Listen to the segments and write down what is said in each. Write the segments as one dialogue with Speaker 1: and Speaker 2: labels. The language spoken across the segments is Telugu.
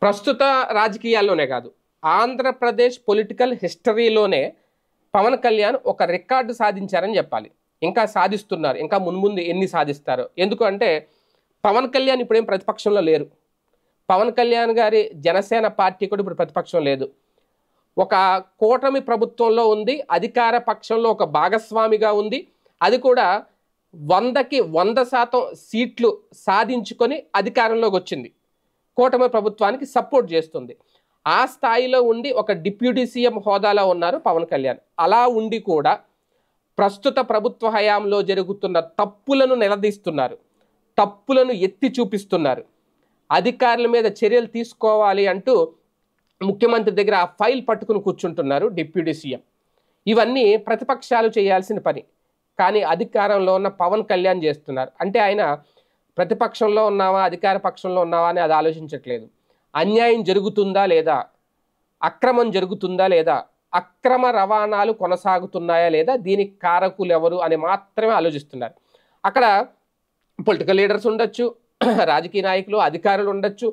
Speaker 1: ప్రస్తుత రాజకీయాల్లోనే కాదు, ఆంధ్రప్రదేశ్ పొలిటికల్ హిస్టరీలోనే పవన్ కళ్యాణ్ ఒక రికార్డు సాధించారని చెప్పాలి. ఇంకా సాధిస్తున్నారు. ఇంకా మున్ముందు ఎన్ని సాధిస్తారో. ఎందుకు అంటే పవన్ కళ్యాణ్ ఇప్పుడేం ప్రతిపక్షంలో లేరు. పవన్ కళ్యాణ్ గారి జనసేన పార్టీ కూడా ఇప్పుడు ప్రతిపక్షం లేదు. ఒక కూటమి ప్రభుత్వంలో ఉంది, అధికార పక్షంలో ఒక భాగస్వామిగా ఉంది. అది కూడా 100కి 100% సీట్లు సాధించుకొని అధికారంలోకి వచ్చింది. కూటమి ప్రభుత్వానికి సపోర్ట్ చేస్తుంది. ఆ స్థాయిలో ఉండి ఒక డిప్యూటీ సీఎం హోదాలో ఉన్నారు పవన్ కళ్యాణ్. అలా ఉండి కూడా ప్రస్తుత ప్రభుత్వ హయాంలో జరుగుతున్న తప్పులను నిలదీస్తున్నారు, తప్పులను ఎత్తి చూపిస్తున్నారు. అధికారుల మీద చర్యలు తీసుకోవాలి అంటూ ముఖ్యమంత్రి దగ్గర ఆ ఫైల్ పట్టుకుని కూర్చుంటున్నారు డిప్యూటీ సీఎం. ఇవన్నీ ప్రతిపక్షాలు చేయాల్సిన పని, కానీ అధికారంలో ఉన్న పవన్ కళ్యాణ్ చేస్తున్నారు. అంటే ఆయన ప్రతిపక్షంలో ఉన్నావా అధికార పక్షంలో ఉన్నావా అని అది ఆలోచించట్లేదు. అన్యాయం జరుగుతుందా లేదా, అక్రమం జరుగుతుందా లేదా, అక్రమ రవాణాలు కొనసాగుతున్నాయా లేదా, దీనికి కారకులు ఎవరు అని మాత్రమే ఆలోచిస్తున్నారు. అక్కడ పొలిటికల్ లీడర్స్ ఉండొచ్చు, రాజకీయ నాయకులు అధికారులు ఉండొచ్చు,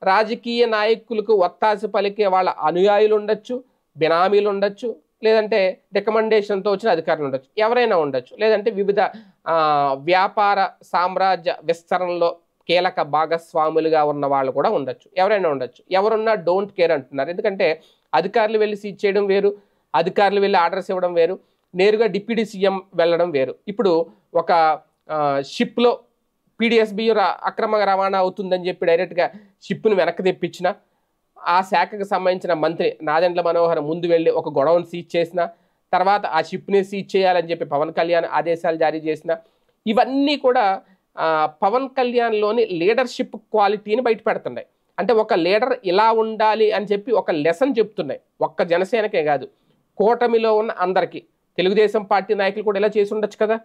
Speaker 1: రాజకీయ నాయకులకు ఒత్తాసు పలికే వాళ్ళ అనుయాయులు ఉండొచ్చు, బినామీలు ఉండొచ్చు, లేదంటే రికమెండేషన్తో వచ్చిన అధికారులు ఉండొచ్చు, ఎవరైనా ఉండొచ్చు, లేదంటే వివిధ వ్యాపార సామ్రాజ్య విస్తరణలో కీలక భాగస్వాములుగా ఉన్న వాళ్ళు కూడా ఉండొచ్చు, ఎవరైనా ఉండొచ్చు. ఎవరున్నా డోంట్ కేర్ అంటున్నారు. ఎందుకంటే అధికారులు వెళ్ళి సీజ్ చేయడం వేరు, అధికారులు వెళ్ళి ఆర్డర్స్ ఇవ్వడం వేరు, నేరుగా డిప్యూటీ సీఎం వెళ్ళడం వేరు. ఇప్పుడు ఒక షిప్లో పీడిఎస్బి అక్రమంగా రవాణా అవుతుందని చెప్పి డైరెక్ట్గా షిప్ను వెనక్కి తెప్పించిన, ఆ శాఖకు సంబంధించిన మంత్రి నాదెండ్ల మనోహర్ ముందు వెళ్ళి ఒక గొడవను సీజ్ చేసిన, తర్వాత ఆ షిప్ని సీజ్ చేయాలని చెప్పి పవన్ కళ్యాణ్ ఆదేశాలు జారీ చేసిన, ఇవన్నీ కూడా పవన్ కళ్యాణ్లోని లీడర్షిప్ క్వాలిటీని బయట పెడుతున్నాయి. అంటే ఒక లీడర్ ఇలా ఉండాలి అని చెప్పి ఒక లెసన్ చెప్తున్నాయి. ఒక్క జనసేనకే కాదు, కూటమిలో ఉన్న అందరికీ. తెలుగుదేశం పార్టీ నాయకులు కూడా ఇలా చేసి ఉండొచ్చు కదా.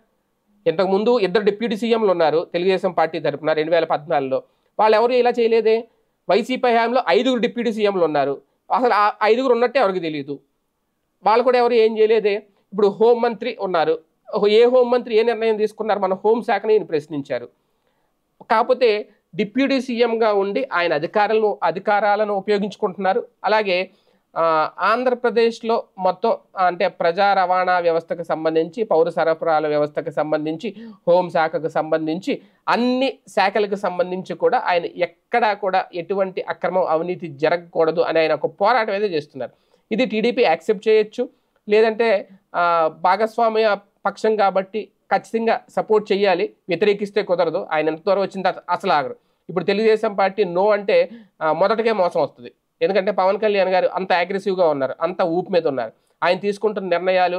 Speaker 1: ఇంతకుముందు 2 డిప్యూటీ సీఎంలు ఉన్నారు తెలుగుదేశం పార్టీ తరఫున 2014లో. వాళ్ళు ఎవరు ఇలా చేయలేదే. వైసీపీ హయాంలో 5 డిప్యూటీ సీఎంలు ఉన్నారు. అసలు ఆ 5 ఉన్నట్టే ఎవరికి తెలియదు. వాళ్ళు కూడా ఎవరు ఏం చేయలేదే. ఇప్పుడు హోంమంత్రి ఉన్నారు. ఏ హోంమంత్రి ఏ నిర్ణయం తీసుకున్నారు, మన హోంశాఖని ప్రశ్నించారు. కాకపోతే డిప్యూటీ సీఎంగా ఉండి ఆయన అధికారాలను ఉపయోగించుకుంటున్నారు. అలాగే ఆంధ్రప్రదేశ్లో మొత్తం అంటే ప్రజా రవాణా వ్యవస్థకు సంబంధించి, పౌర సరఫరాల వ్యవస్థకు సంబంధించి, హోంశాఖకు సంబంధించి, అన్ని శాఖలకు సంబంధించి కూడా ఆయన ఎక్కడా కూడా ఎటువంటి అక్రమం అవినీతి జరగకూడదు అని ఆయన ఒక పోరాటం అయితే చేస్తున్నారు. ఇది టీడీపీ యాక్సెప్ట్ చేయొచ్చు, లేదంటే భాగస్వామ్య పక్షం కాబట్టి ఖచ్చితంగా సపోర్ట్ చేయాలి, వ్యతిరేకిస్తే కుదరదు. ఆయన ఎంత దూరం వచ్చింది అసలు ఆగరు. ఇప్పుడు తెలుగుదేశం పార్టీ నో అంటే మొదటకే మోసం వస్తుంది. ఎందుకంటే పవన్ కళ్యాణ్ గారు అంత అగ్రెసివ్గా ఉన్నారు, అంత ఊపు మీద ఉన్నారు. ఆయన తీసుకుంటున్న నిర్ణయాలు,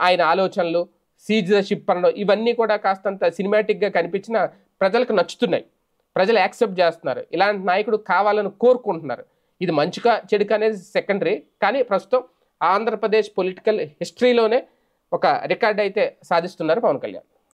Speaker 1: ఆయన ఆలోచనలు, సీజ్ ద షిప్ అనడం, ఇవన్నీ కూడా కాస్తంత సినిమాటిక్గా కనిపించిన ప్రజలకు నచ్చుతున్నాయి. ప్రజలు యాక్సెప్ట్ చేస్తున్నారు. ఇలాంటి నాయకుడు కావాలని కోరుకుంటున్నారు. ఇది మంచిగా చెడుక అనేది సెకండరీ, కానీ ప్రస్తుతం ఆంధ్రప్రదేశ్ పొలిటికల్ హిస్టరీలోనే ఒక రికార్డ్ అయితే సాధిస్తున్నారు పవన్ కళ్యాణ్.